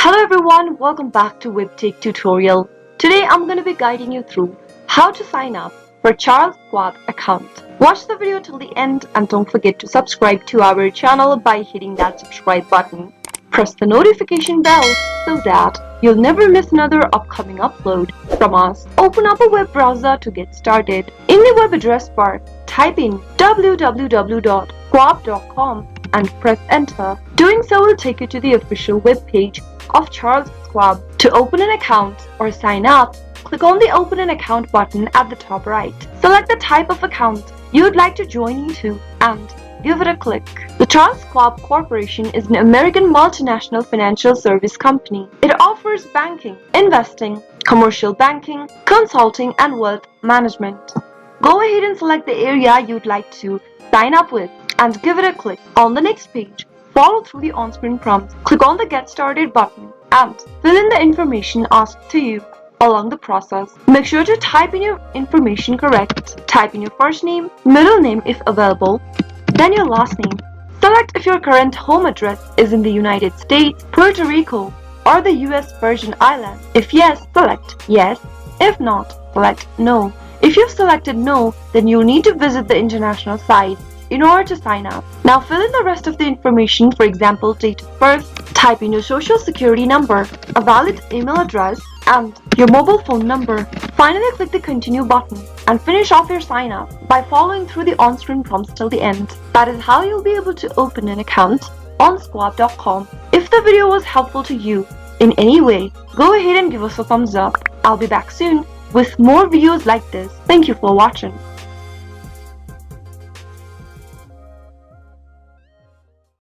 Hello everyone, welcome back to Webtech Tutorial. Today I'm going to be guiding you through how to sign up for Charles Schwab account. Watch the video till the end and don't forget to subscribe to our channel by hitting that subscribe button. Press the notification bell so that you'll never miss another upcoming upload from us. Open up a web browser to get started. In the web address bar, type in www.schwab.com and press enter. Doing so will take you to the official web page of Charles Schwab. To open an account or sign up, click on the Open an Account button at the top right. Select the type of account you would like to join into and give it a click. The Charles Schwab Corporation is an American multinational financial service company. It offers banking, investing, commercial banking, consulting, and wealth management. Go ahead and select the area you'd like to sign up with and give it a click. On the next page, follow through the on-screen prompts. Click on the Get Started button and fill in the information asked to you along the process. Make sure to type in your information correct. Type in your first name, middle name if available, then your last name. Select if your current home address is in the United States, Puerto Rico, or the US Virgin Islands. If yes, select yes. If not, select no. If you've selected no, then you'll need to visit the international site in order to sign up. Now fill in the rest of the information, for example, date of birth, type in your social security number, a valid email address, and your mobile phone number. Finally, click the continue button and finish off your sign up by following through the on-screen prompts till the end. That is how you'll be able to open an account on schwab.com. If the video was helpful to you in any way, go ahead and give us a thumbs up. I'll be back soon with more videos like this. Thank you for watching.